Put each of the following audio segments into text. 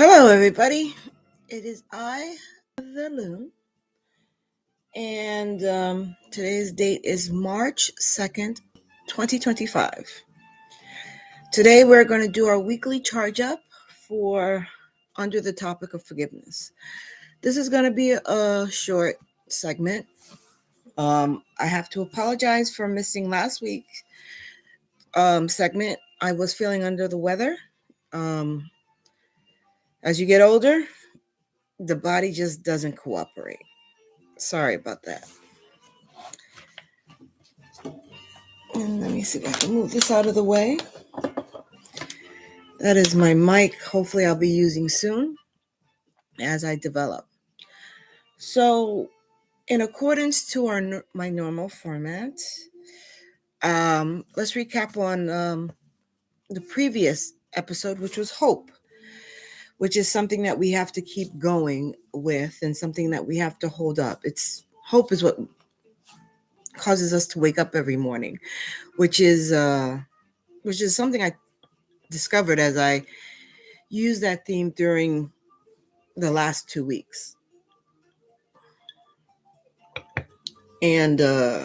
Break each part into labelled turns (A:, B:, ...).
A: Hello, everybody. It is I, the Loon, and today's date is March 2nd, 2025. Today, we're going to do our weekly charge up for under the topic of forgiveness. This is going to be a short segment. I have to apologize for missing last week's segment. I was feeling under the weather. As you get older, the body just doesn't cooperate. Sorry about that. And let me see if I can move this out of the way. That is my mic. Hopefully, I'll be using soon as I develop. So, in accordance to my normal format, let's recap on the previous episode, which was hope, which is something that we have to keep going with and something that we have to hold up. Hope is what causes us to wake up every morning, which is something I discovered as I used that theme during the last 2 weeks. And I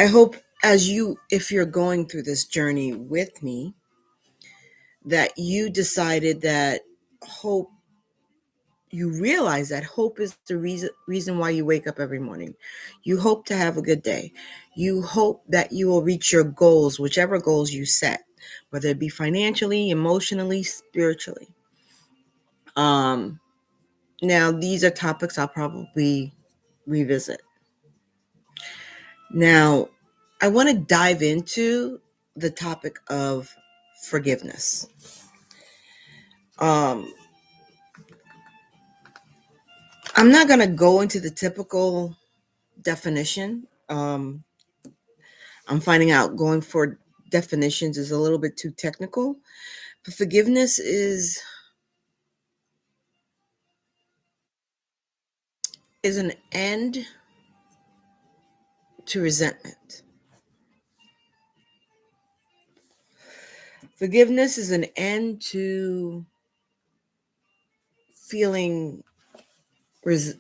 A: hope if you're going through this journey with me, that you decided that you realize that hope is the reason why you wake up every morning. You hope to have a good day. You hope that you will reach your goals, whichever goals you set, whether it be financially, emotionally, spiritually. Now, these are topics I'll probably revisit. Now, I want to dive into the topic of forgiveness. I'm not going to go into the typical definition. I'm finding out going for definitions is a little bit too technical. But forgiveness is an end to resentment. Forgiveness is an end to feeling how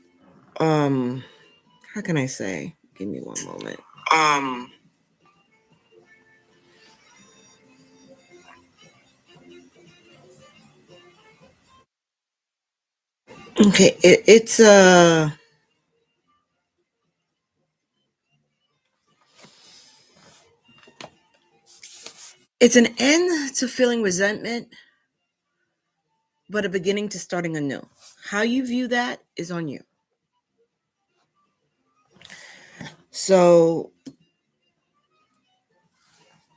A: can I say? Give me one moment. Okay, it's an end to feeling resentment, but a beginning to starting anew. How you view that is on you. So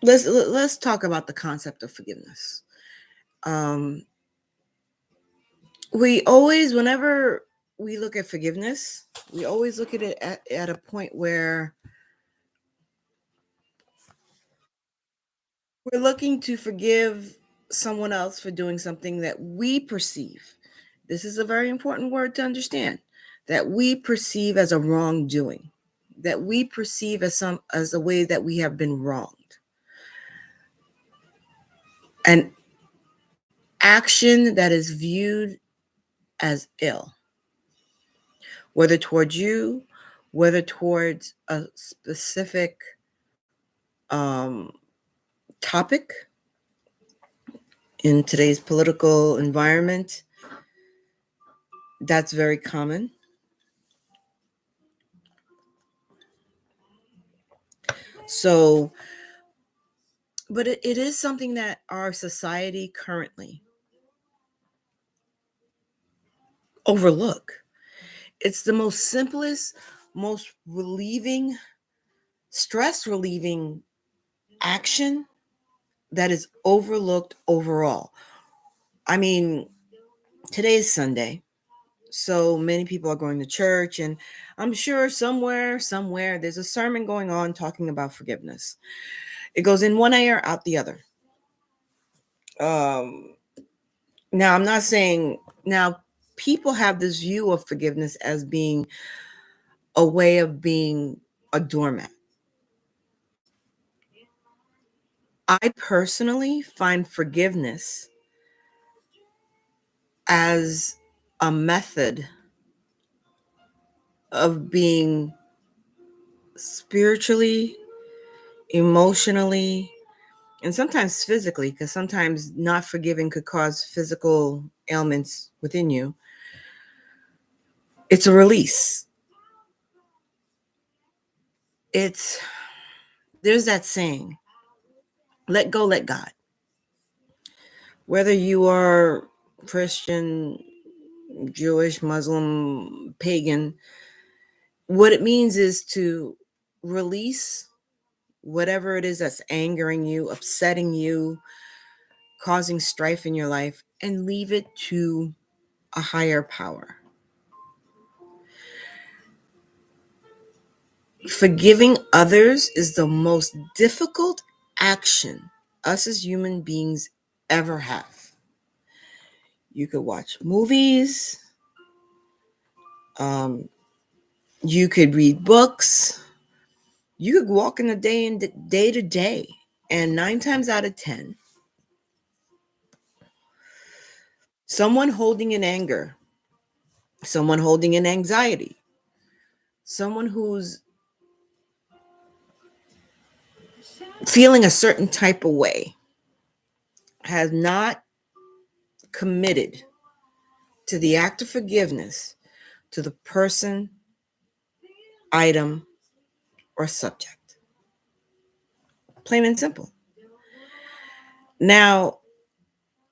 A: let's talk about the concept of forgiveness. We always, whenever we look at forgiveness, we always look at it at a point where we're looking to forgive someone else for doing something that we perceive. This is a very important word to understand, that we perceive as a wrongdoing, that we perceive as a way that we have been wronged. An action that is viewed as ill, whether towards you, whether towards a specific topic in today's political environment. That's very common. So, but it is something that our society currently overlook. It's the most simplest, most relieving, stress relieving action that is overlooked overall. I mean, today's Sunday, so many people are going to church, and I'm sure somewhere there's a sermon going on talking about forgiveness. It goes in one ear, out the other. Now, I'm not saying, now people have this view of forgiveness as being a way of being a doormat. I personally find forgiveness as a method of being spiritually, emotionally, and sometimes physically, because sometimes not forgiving could cause physical ailments within you. It's a release. There's that saying, let go, let God. Whether you are Christian, Jewish, Muslim, pagan, what it means is to release whatever it is that's angering you, upsetting you, causing strife in your life, and leave it to a higher power. Forgiving others is the most difficult action us as human beings ever have. You could watch movies, you could read books, you could walk in the day to day, and 9 times out of 10, someone holding in anger, someone holding in anxiety, someone who's feeling a certain type of way has not committed to the act of forgiveness to the person, item, or subject. Plain and simple. Now,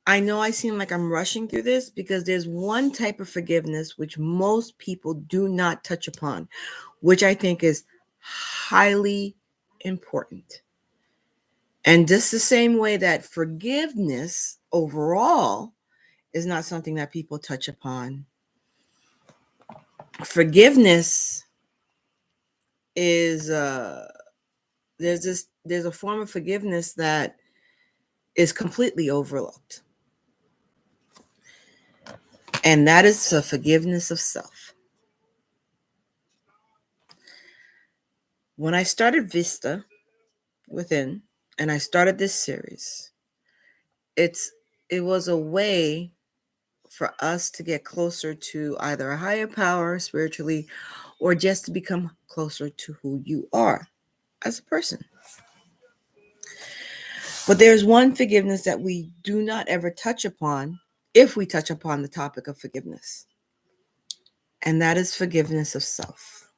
A: I know I seem like I'm rushing through this because there's one type of forgiveness which most people do not touch upon, which I think is highly important. And just the same way that forgiveness overall is not something that people touch upon, forgiveness is there's a form of forgiveness that is completely overlooked, and that is the forgiveness of self. When I started Vista Within and I started this series, it was a way for us to get closer to either a higher power spiritually or just to become closer to who you are as a person. But there's one forgiveness that we do not ever touch upon if we touch upon the topic of forgiveness, and that is forgiveness of self.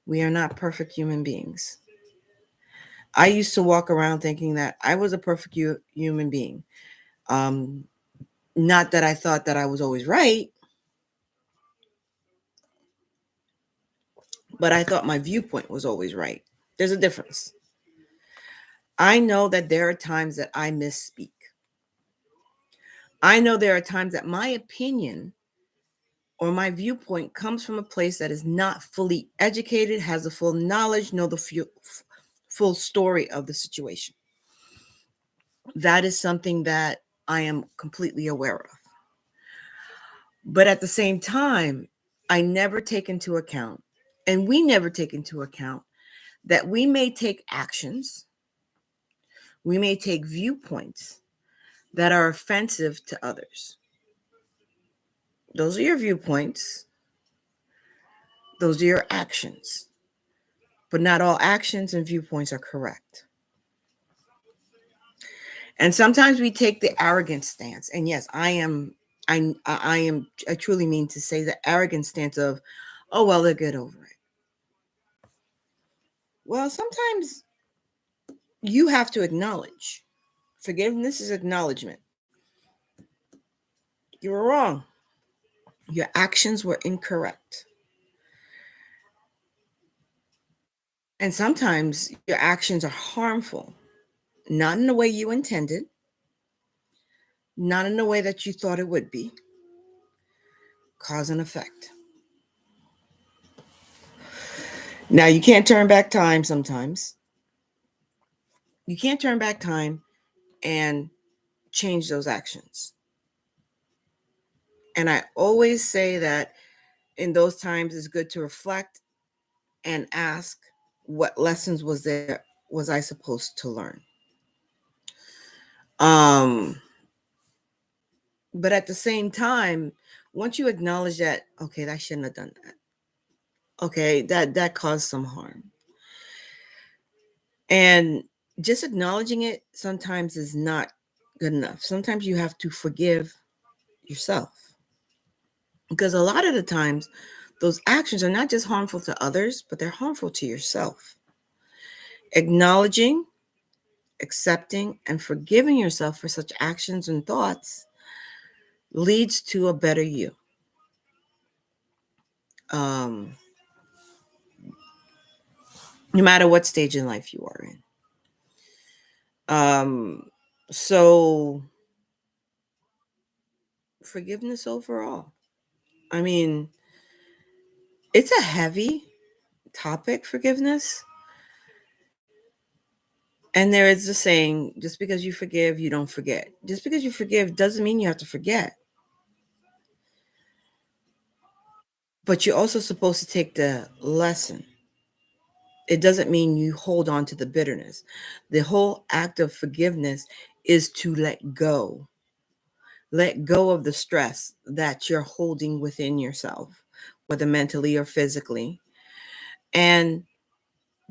A: We are not perfect human beings. I used to walk around thinking that I was a perfect human being. Um, Not that I thought that I was always right, but I thought my viewpoint was always right. There's a difference. I know that there are times that I misspeak. I know there are times that my opinion or my viewpoint comes from a place that is not fully educated, has the full knowledge, know the full story of the situation. That is something that I am completely aware of. But at the same time, I never take into account, and we never take into account, that we may take actions, we may take viewpoints that are offensive to others. Those are your viewpoints, those are your actions. But not all actions and viewpoints are correct. And sometimes we take the arrogant stance. And yes, I truly mean to say the arrogant stance of, oh, well, they'll get over it. Well, sometimes you have to acknowledge. Forgiveness is acknowledgement. You were wrong. Your actions were incorrect. And sometimes your actions are harmful, not in the way you intended, not in the way that you thought it would be. Cause and effect. Now, you can't turn back time sometimes. You can't turn back time and change those actions. And I always say that in those times it's good to reflect and ask, what lessons was I supposed to learn? But at the same time, once you acknowledge that, okay, I shouldn't have done that. Okay, that caused some harm. And just acknowledging it sometimes is not good enough. Sometimes you have to forgive yourself. Because a lot of the times, those actions are not just harmful to others, but they're harmful to yourself. Acknowledging, accepting, and forgiving yourself for such actions and thoughts leads to a better you. Um, no matter what stage in life you are in. So forgiveness overall. I mean, it's a heavy topic, forgiveness. And there is a saying, just because you forgive, you don't forget. Just because you forgive doesn't mean you have to forget. But you're also supposed to take the lesson. It doesn't mean you hold on to the bitterness. The whole act of forgiveness is to let go. Let go of the stress that you're holding within yourself, whether mentally or physically, and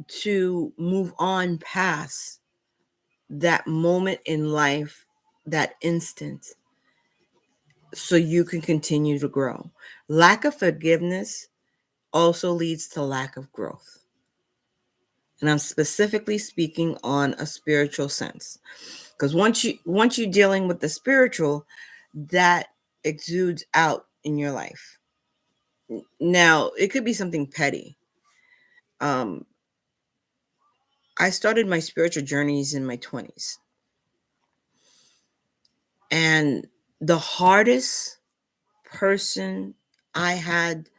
A: to move on past that moment in life, that instant, so you can continue to grow. Lack of forgiveness also leads to lack of growth. And I'm specifically speaking on a spiritual sense. Because once you're dealing with the spiritual, that exudes out in your life. Now, it could be something petty. Um, I started my spiritual journeys in my 20s. And the hardest person I had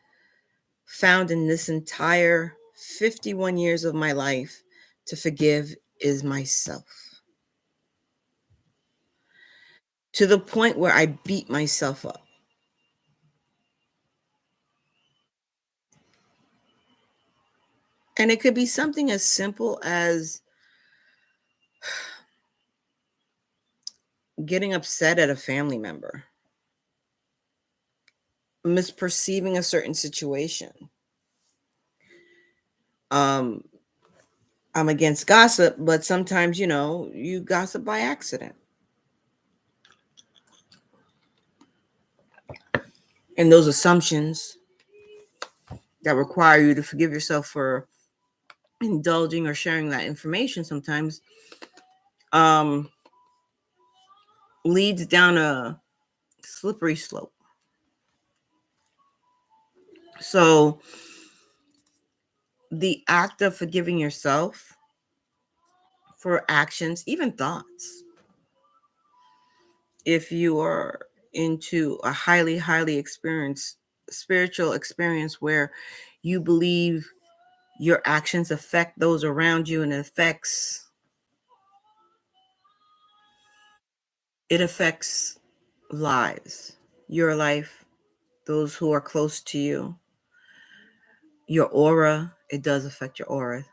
A: found in this entire 51 years of my life to forgive is myself. To the point where I beat myself up. And it could be something as simple as getting upset at a family member, misperceiving a certain situation. Um, I'm against gossip, but sometimes, you gossip by accident. And those assumptions that require you to forgive yourself for indulging or sharing that information sometimes um, leads down a slippery slope. So the act of forgiving yourself for actions, even thoughts, if you are into a highly, highly experienced spiritual experience where you believe your actions affect those around you and it affects lives, your life, those who are close to you, your aura. It does affect your aura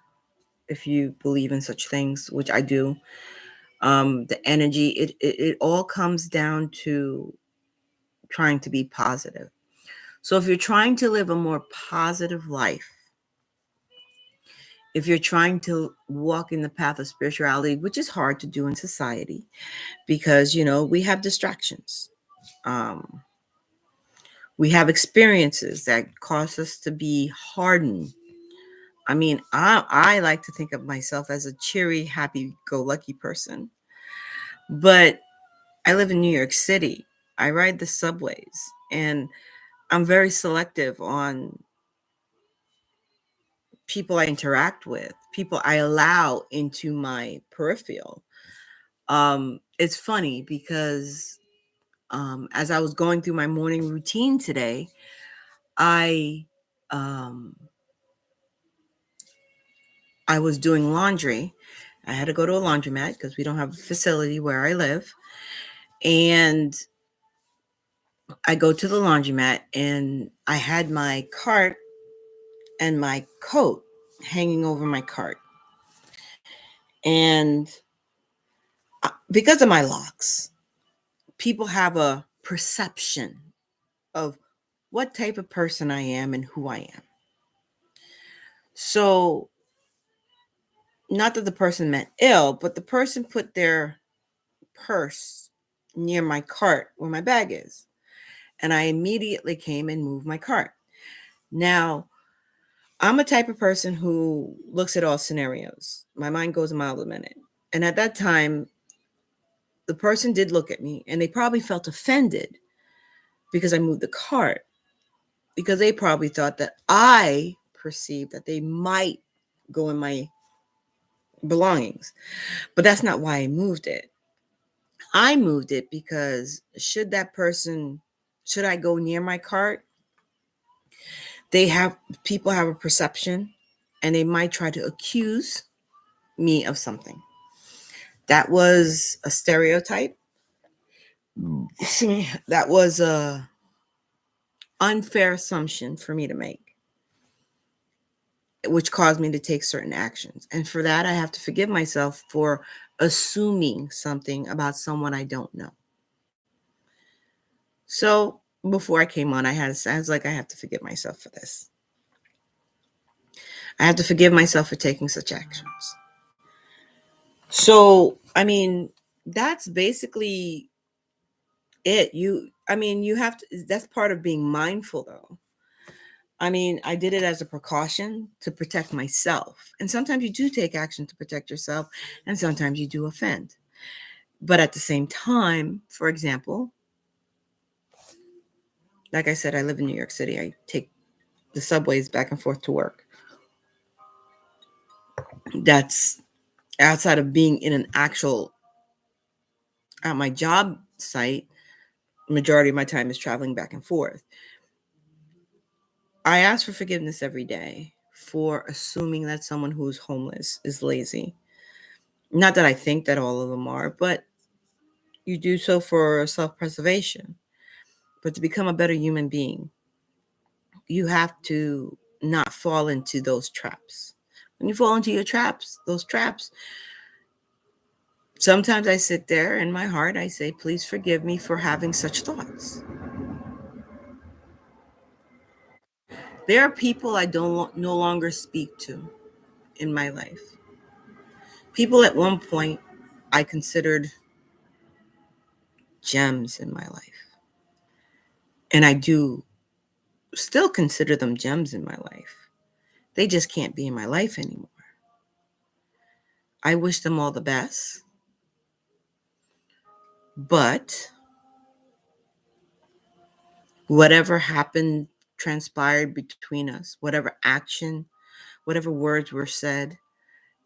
A: if you believe in such things, which I do. The energy, it all comes down to trying to be positive. So if you're trying to live a more positive life, if you're trying to walk in the path of spirituality, which is hard to do in society because we have distractions, um, we have experiences that cause us to be hardened. I mean, I like to think of myself as a cheery, happy-go-lucky person, but I live in New York City. I ride the subways, and I'm very selective on people I interact with, people I allow into my peripheral. It's funny because as I was going through my morning routine today, I um, I was doing laundry. I had to go to a laundromat because we don't have a facility where I live. And I go to the laundromat and I had my cart and my coat hanging over my cart. And because of my locks, people have a perception of what type of person I am and who I am. So, not that the person meant ill, but the person put their purse near my cart where my bag is. And I immediately came and moved my cart. Now, I'm a type of person who looks at all scenarios. My mind goes a mile a minute. And at that time, the person did look at me and they probably felt offended because I moved the cart, because they probably thought that I perceived that they might go in my belongings. But that's not why I moved it. I moved it because should I go near my cart, people have a perception and they might try to accuse me of something. That was a stereotype. Excuse me. That was a unfair assumption for me to make, which caused me to take certain actions. And for that, I have to forgive myself for assuming something about someone I don't know. So before I came on, I was like, I have to forgive myself for this. I have to forgive myself for taking such actions. So, I mean, that's basically it. You have to, that's part of being mindful though. I mean, I did it as a precaution to protect myself. And sometimes you do take action to protect yourself, and sometimes you do offend. But at the same time, for example, like I said, I live in New York City. I take the subways back and forth to work. That's outside of being in an actual, at my job site, majority of my time is traveling back and forth. I ask for forgiveness every day for assuming that someone who's homeless is lazy. Not that I think that all of them are, but you do so for self-preservation. But to become a better human being, you have to not fall into those traps. When you fall into those traps, sometimes I sit there in my heart, I say, please forgive me for having such thoughts. There are people I don't no longer speak to in my life. People at one point I considered gems in my life. And I do still consider them gems in my life. They just can't be in my life anymore. I wish them all the best. But whatever happened, transpired between us, whatever action, whatever words were said,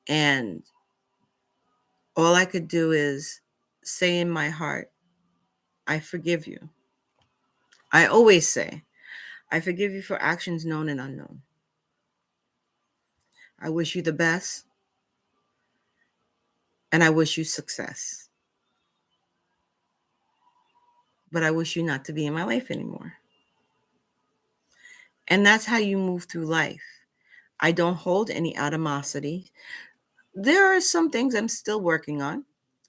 A: and all I could do is say in my heart, I forgive you. I always say, I forgive you for actions known and unknown. I wish you the best, and I wish you success. But I wish you not to be in my life anymore. And that's how you move through life. I don't hold any animosity. There are some things I'm still working on.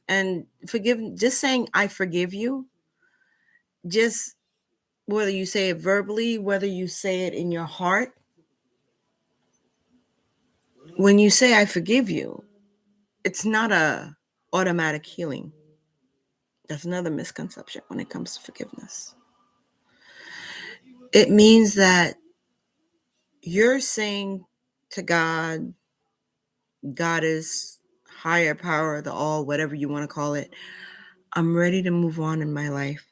A: And just saying I forgive you, just whether you say it verbally, whether you say it in your heart, when you say I forgive you, it's not a automatic healing. That's another misconception when it comes to forgiveness. It means that you're saying to God, Goddess, higher power, the all, whatever you want to call it, I'm ready to move on in my life.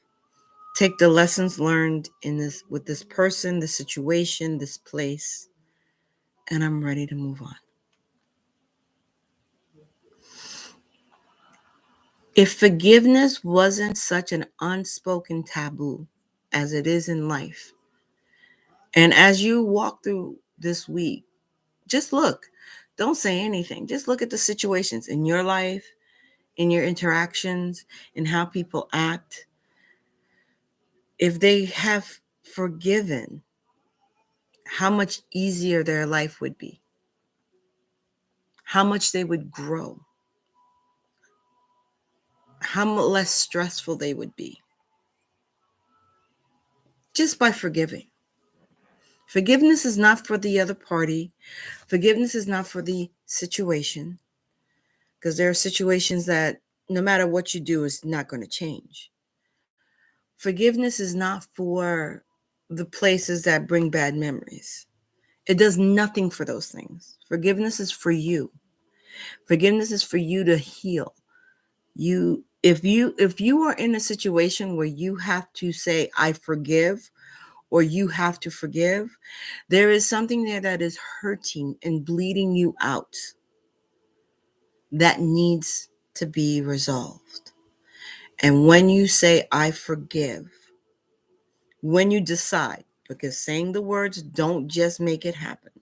A: Take the lessons learned in this with this person, this situation, this place, and I'm ready to move on. If forgiveness wasn't such an unspoken taboo as it is in life, and as you walk through this week, just look, don't say anything. Just look at the situations in your life, in your interactions, in how people act. If they have forgiven, how much easier their life would be, how much they would grow, how much less stressful they would be. just by forgiving. Forgiveness is not for the other party. Forgiveness is not for the situation, because there are situations that no matter what you do, is not going to change. Forgiveness is not for the places that bring bad memories. It does nothing for those things. Forgiveness is for you. Forgiveness is for you to heal. If you are in a situation where you have to say I forgive, or you have to forgive, there is something there that is hurting and bleeding you out that needs to be resolved. And when you say I forgive, when you decide, because saying the words don't just make it happen.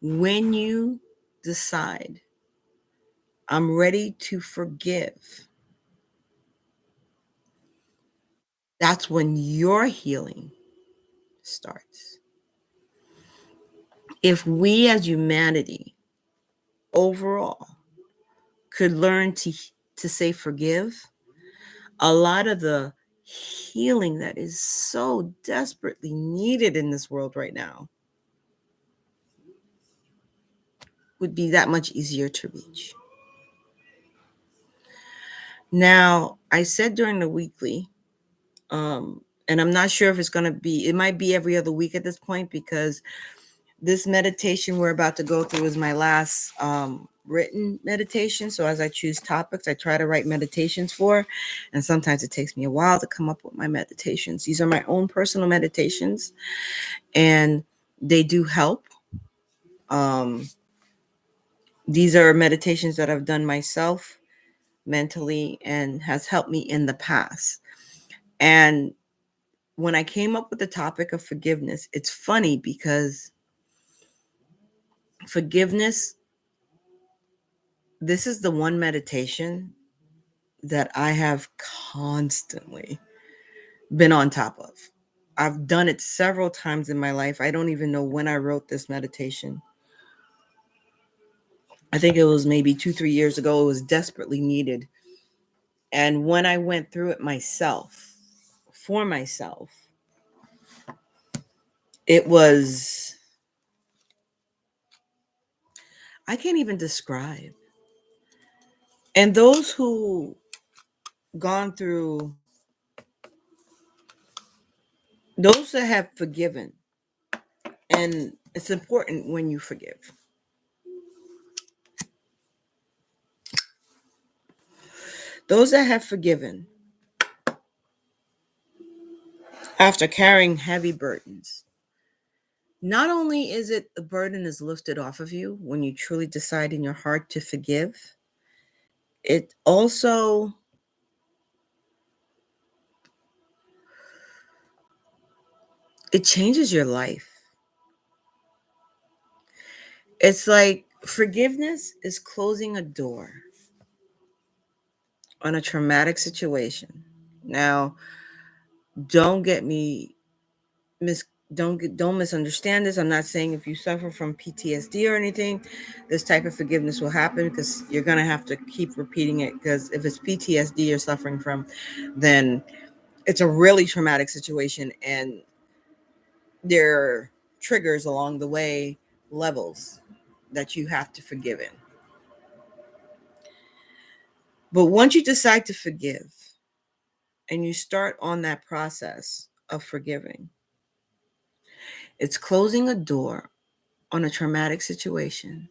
A: When you decide, I'm ready to forgive, that's when your healing starts. If we as humanity overall could learn to say forgive, a lot of the healing that is so desperately needed in this world right now would be that much easier to reach. Now, I said during the weekly, and I'm not sure if it's going to be, it might be every other week at this point, because this meditation we're about to go through is my last written meditation. So as I choose topics, I try to write meditations for, and sometimes it takes me a while to come up with my meditations. These are my own personal meditations, and they do help. These are meditations that I've done myself mentally and has helped me in the past. And when I came up with the topic of forgiveness, it's funny because forgiveness, this is the one meditation that I have constantly been on top of. I've done it several times in my life. I don't even know when I wrote this meditation. I think it was maybe 2-3 years ago. It was desperately needed. And when I went through it myself, for myself, it was, I can't even describe. And those who gone through, those that have forgiven, and it's important when you forgive. Those that have forgiven after carrying heavy burdens, not only is it the burden is lifted off of you when you truly decide in your heart to forgive, it also, it changes your life. It's like forgiveness is closing a door on a traumatic situation. Now, don't get me mis don't misunderstand this. I'm not saying if you suffer from PTSD or anything, this type of forgiveness will happen, because you're going to have to keep repeating it, because if it's PTSD you're suffering from, then it's a really traumatic situation, and there are triggers along the way, levels that you have to forgive in. But once you decide to forgive and you start on that process of forgiving, it's closing a door on a traumatic situation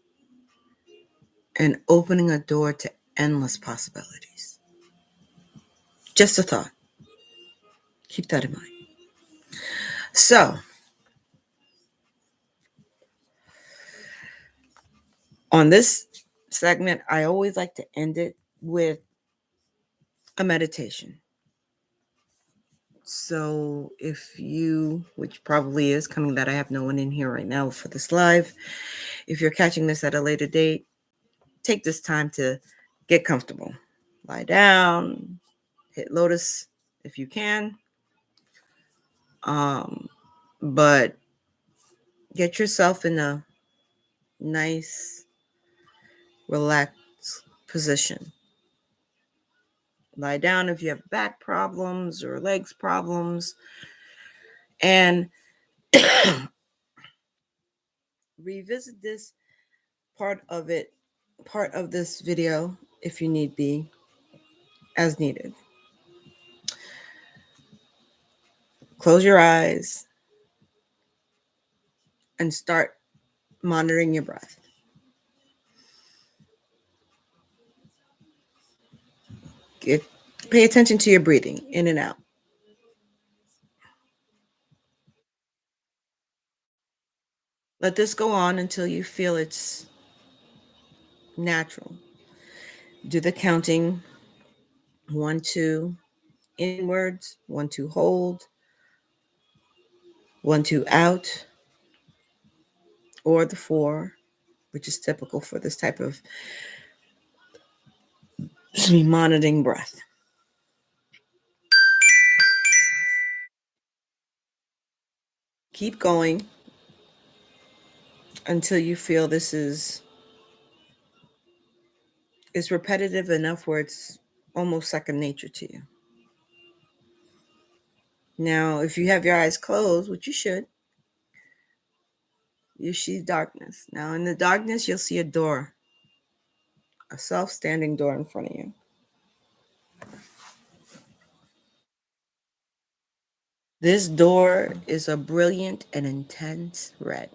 A: and opening a door to endless possibilities. Just a thought. Keep that in mind. So, on this segment, I always like to end it with a meditation. So, if you, which probably is coming, that I have no one in here right now for this live, if you're catching this at a later date, take this time to get comfortable. Lie down, hit lotus if you can. But get yourself in a nice, relaxed position. Lie down if you have back problems or legs problems. And revisit this part of it, part of this video, if you need be, as needed. Close your eyes and start monitoring your breath. Pay attention to your breathing in and out. Let this go on until you feel it's natural. Do the counting 1, 2 inwards, 1, 2 hold, 1, 2 out, or the 4, which is typical for this type of monitoring breath. Keep going until you feel this is repetitive enough where it's almost second nature to you. Now, if you have your eyes closed, which you should, you see darkness. Now, in the darkness, you'll see a door, a self-standing door in front of you. This door is a brilliant and intense red.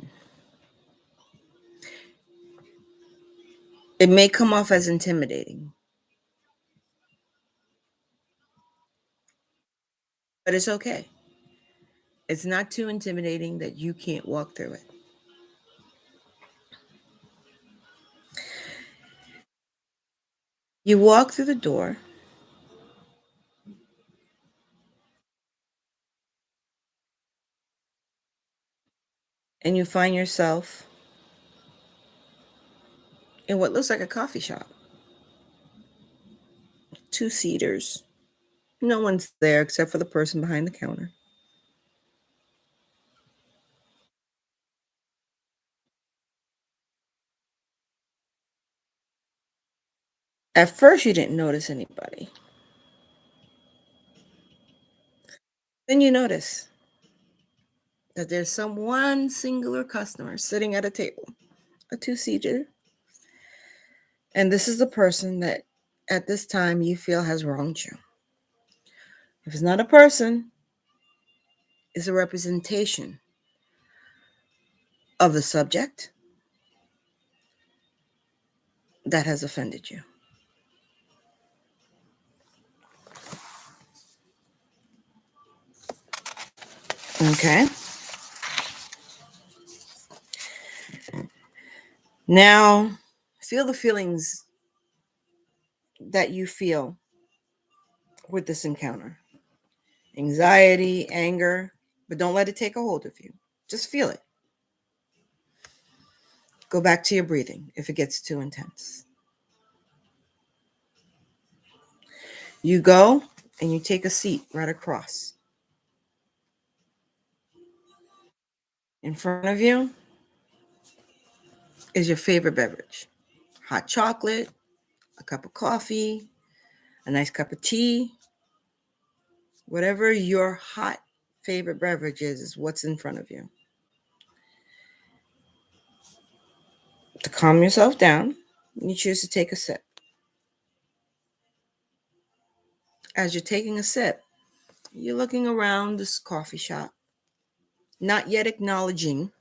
A: It may come off as intimidating, but it's okay. It's not too intimidating that you can't walk through it. You walk through the door, and you find yourself in what looks like a coffee shop. 2-seaters. No one's there except for the person behind the counter. At first, you didn't notice anybody. Then you notice that there's one singular customer sitting at a table, a 2-seater. And this is the person that at this time you feel has wronged you. If it's not a person, it's a representation of the subject that has offended you. Okay. Now, feel the feelings that you feel with this encounter. Anxiety, anger, but don't let it take a hold of you. Just feel it. Go back to your breathing if it gets too intense. You go and you take a seat right across. In front of you is your favorite beverage. Hot chocolate, a cup of coffee, a nice cup of tea. Whatever your hot favorite beverage is what's in front of you. To calm yourself down, you choose to take a sip. As you're taking a sip, you're looking around this coffee shop, not yet acknowledging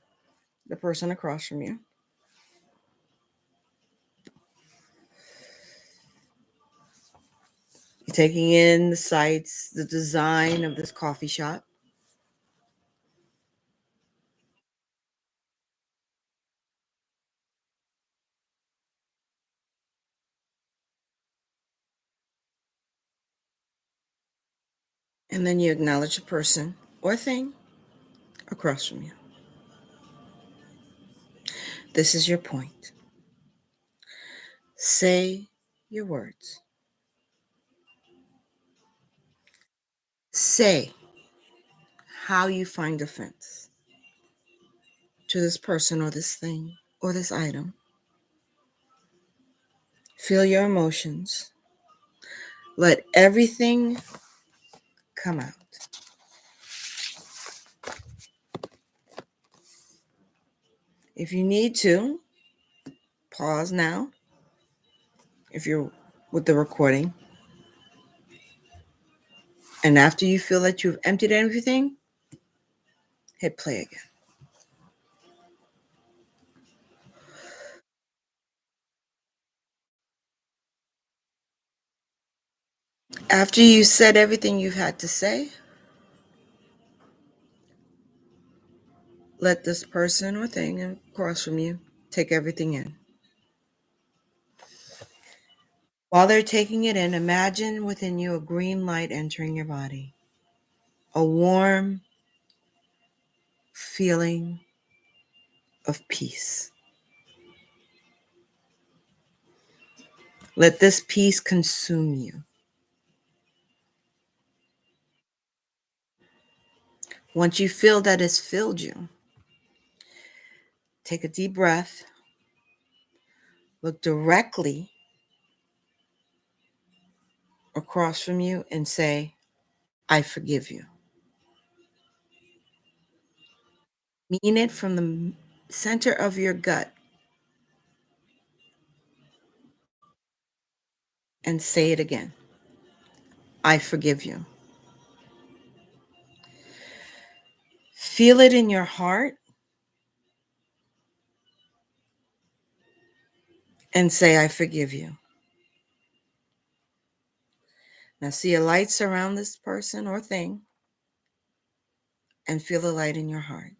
A: the person across from you. You're taking in the sights, the design of this coffee shop. And then you acknowledge the person or thing across from you. This is your point. Say your words. Say how you find offense to this person or this thing or this item. Feel your emotions. Let everything come out. If you need to, pause now. If you're with the recording, and after you feel that you've emptied everything, hit play again. After you said everything you've had to say, let this person or thing across from you take everything in. While they're taking it in, imagine within you a green light entering your body, a warm feeling of peace. Let this peace consume you. Once you feel that it's filled you, take a deep breath, look directly across from you, and say, I forgive you. Mean it from the center of your gut and say it again. I forgive you. Feel it in your heart and say, I forgive you. Now see a light surround this person or thing and feel the light in your heart.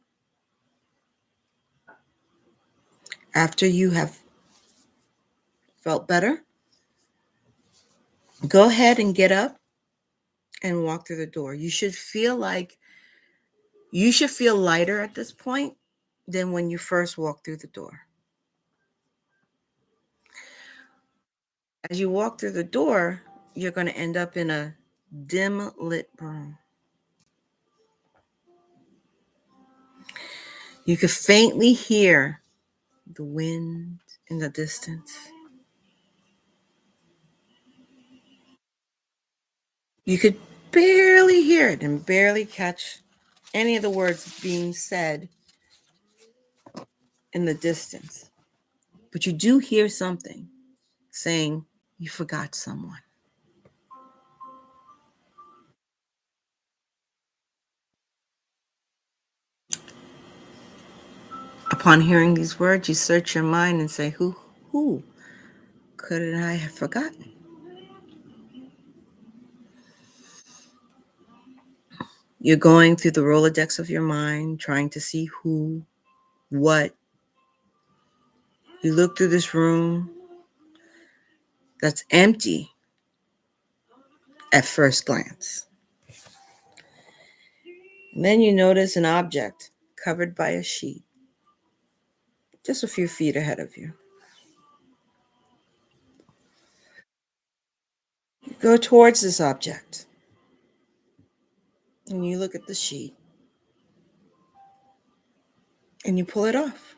A: After you have felt better, go ahead and get up and walk through the door. You should feel lighter at this point than when you first walked through the door. As you walk through the door, you're going to end up in a dim lit room. You could faintly hear the wind in the distance. You could barely hear it and barely catch any of the words being said in the distance. But you do hear something saying, you forgot someone. Upon hearing these words, you search your mind and say, who could I have forgotten? You're going through the Rolodex of your mind, trying to see who, what. You look through this room that's empty at first glance. And then you notice an object covered by a sheet, just a few feet ahead of you. You go towards this object and you look at the sheet and you pull it off.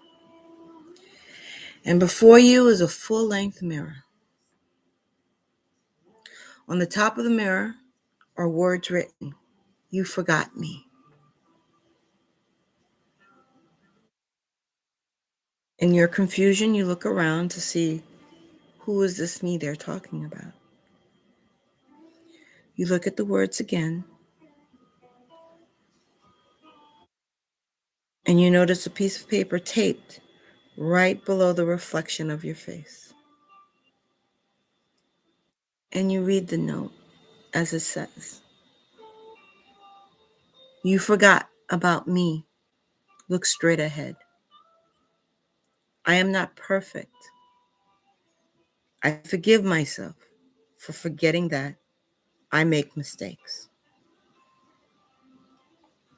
A: And before you is a full-length mirror. On the top of the mirror are words written, you forgot me. In your confusion, you look around to see who is this me they're talking about. You look at the words again, and you notice a piece of paper taped right below the reflection of your face. And you read the note as it says, you forgot about me. Look straight ahead. I am not perfect. I forgive myself for forgetting that I make mistakes.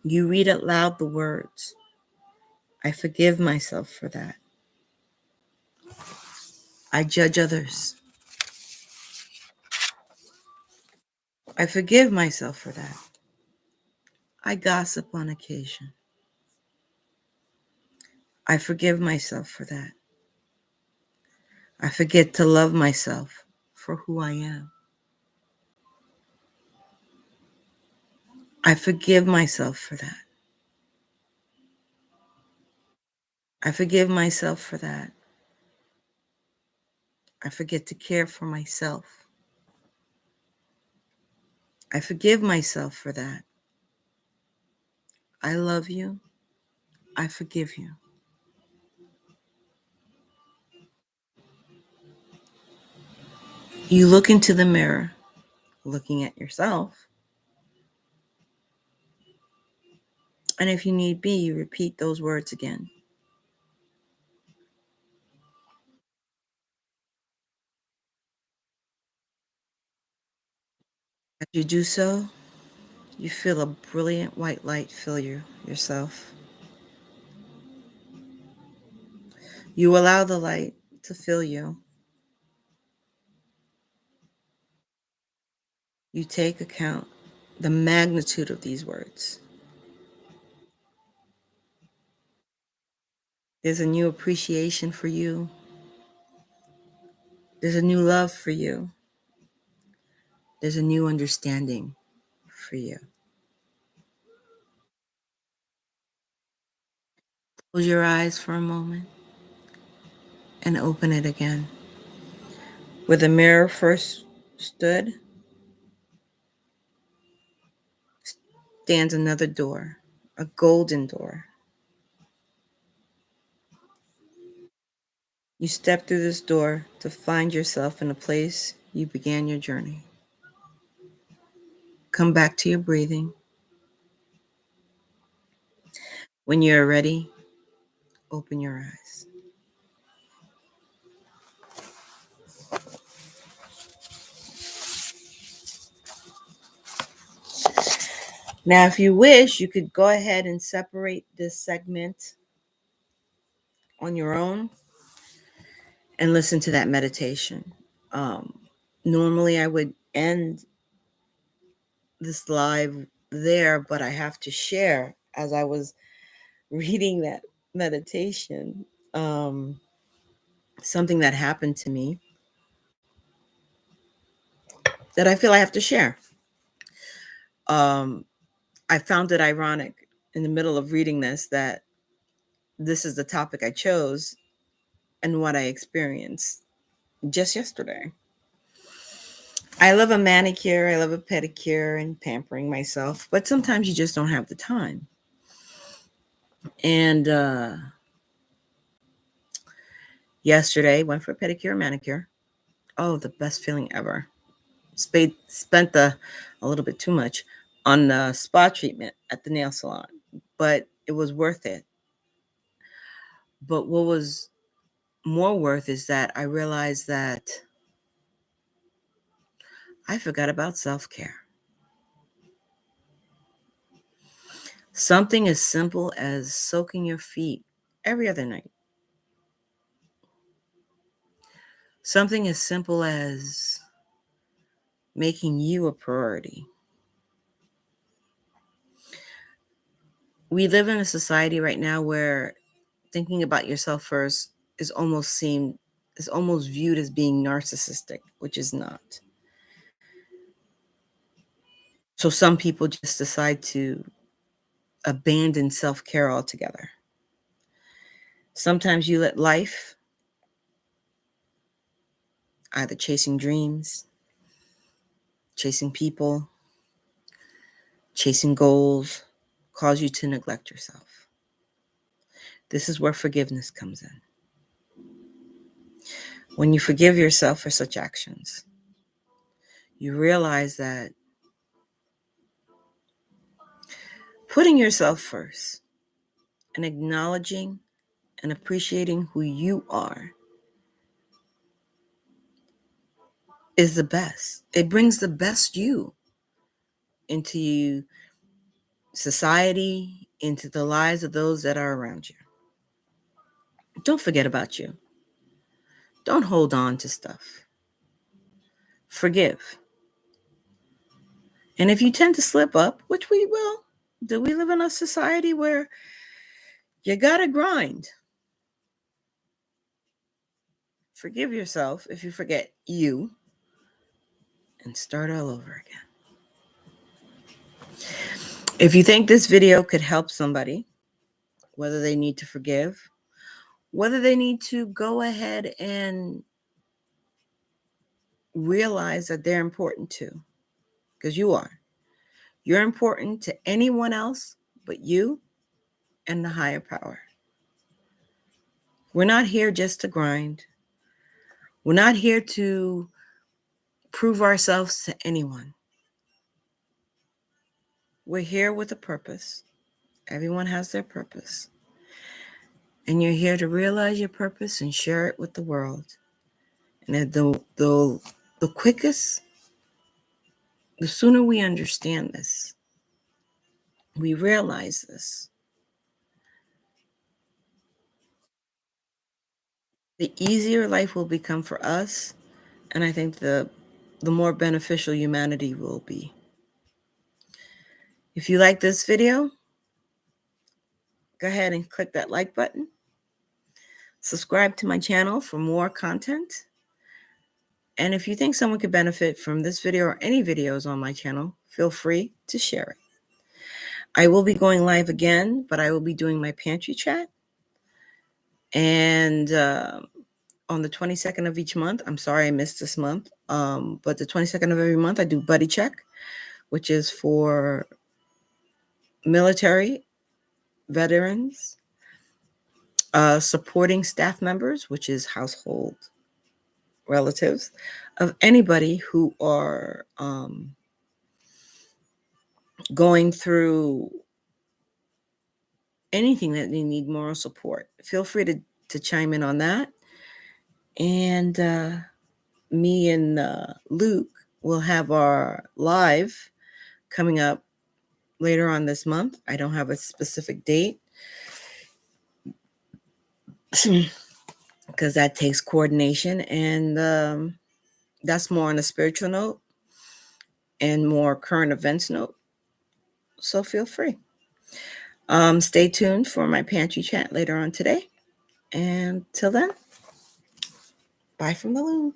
A: You read out loud the words, I forgive myself for that. I judge others. I forgive myself for that. I gossip on occasion. I forgive myself for that. I forget to love myself for who I am. I forgive myself for that. I forgive myself for that. I forget to care for myself. I forgive myself for that. I love you. I forgive you. You look into the mirror, looking at yourself. And if you need be, you repeat those words again. As you do so, you feel a brilliant white light fill yourself. You allow the light to fill you. You take account the magnitude of these words. There's a new appreciation for you. There's a new love for you. There's a new understanding for you. Close your eyes for a moment and open it again. Where the mirror first stood stands another door, a golden door. You step through this door to find yourself in a place you began your journey. Come back to your breathing. When you're ready, open your eyes. Now, if you wish, you could go ahead and separate this segment on your own and listen to that meditation. Um, Normally, I would end this live there, but I have to share as I was reading that meditation, something that happened to me that I feel I have to share. Um, I found it ironic in the middle of reading that this is the topic I chose and what I experienced just yesterday. I love a manicure, I love a pedicure and pampering myself, but sometimes you just don't have the time. And yesterday, went for a pedicure and manicure. Oh, the best feeling ever. Spent a little bit too much on the spa treatment at the nail salon, but it was worth it. But what was more worth is that I realized that I forgot about self-care. Something as simple as soaking your feet every other night. Something as simple as making you a priority. We live in a society right now where thinking about yourself first is almost viewed as being narcissistic, which is not. So some people just decide to abandon self-care altogether. Sometimes you let life, either chasing dreams, chasing people, chasing goals, cause you to neglect yourself. This is where forgiveness comes in. When you forgive yourself for such actions, you realize that putting yourself first and acknowledging and appreciating who you are is the best. It brings the best you into society, into the lives of those that are around you. Don't forget about you. Don't hold on to stuff. Forgive. And if you tend to slip up, which we will, do we live in a society where you gotta grind? Forgive yourself if you forget you and start all over again. If you think this video could help somebody, whether they need to forgive whether they need to go ahead and realize that they're important too, because you are. You're important to anyone else but you and the higher power. We're not here just to grind. We're not here to prove ourselves to anyone. We're here with a purpose. Everyone has their purpose. And you're here to realize your purpose and share it with the world. And the quickest, the sooner we understand this, we realize this, the easier life will become for us. And I think the more beneficial humanity will be. If you like this video, go ahead and click that like button. Subscribe to my channel for more content. And if you think someone could benefit from this video or any videos on my channel, feel free to share it. I will be going live again, but I will be doing my pantry chat. And on the 22nd of each month, I'm sorry I missed this month, but the 22nd of every month, I do Buddy Check, which is for military veterans, supporting staff members, which is household relatives of anybody who are going through anything that they need moral support. Feel free to chime in on that. And me and Luke will have our live coming up later on this month. I don't have a specific date because that takes coordination, and that's more on a spiritual note and more current events note. So feel free. Stay tuned for my pantry chat later on today. And till then, bye from the loom.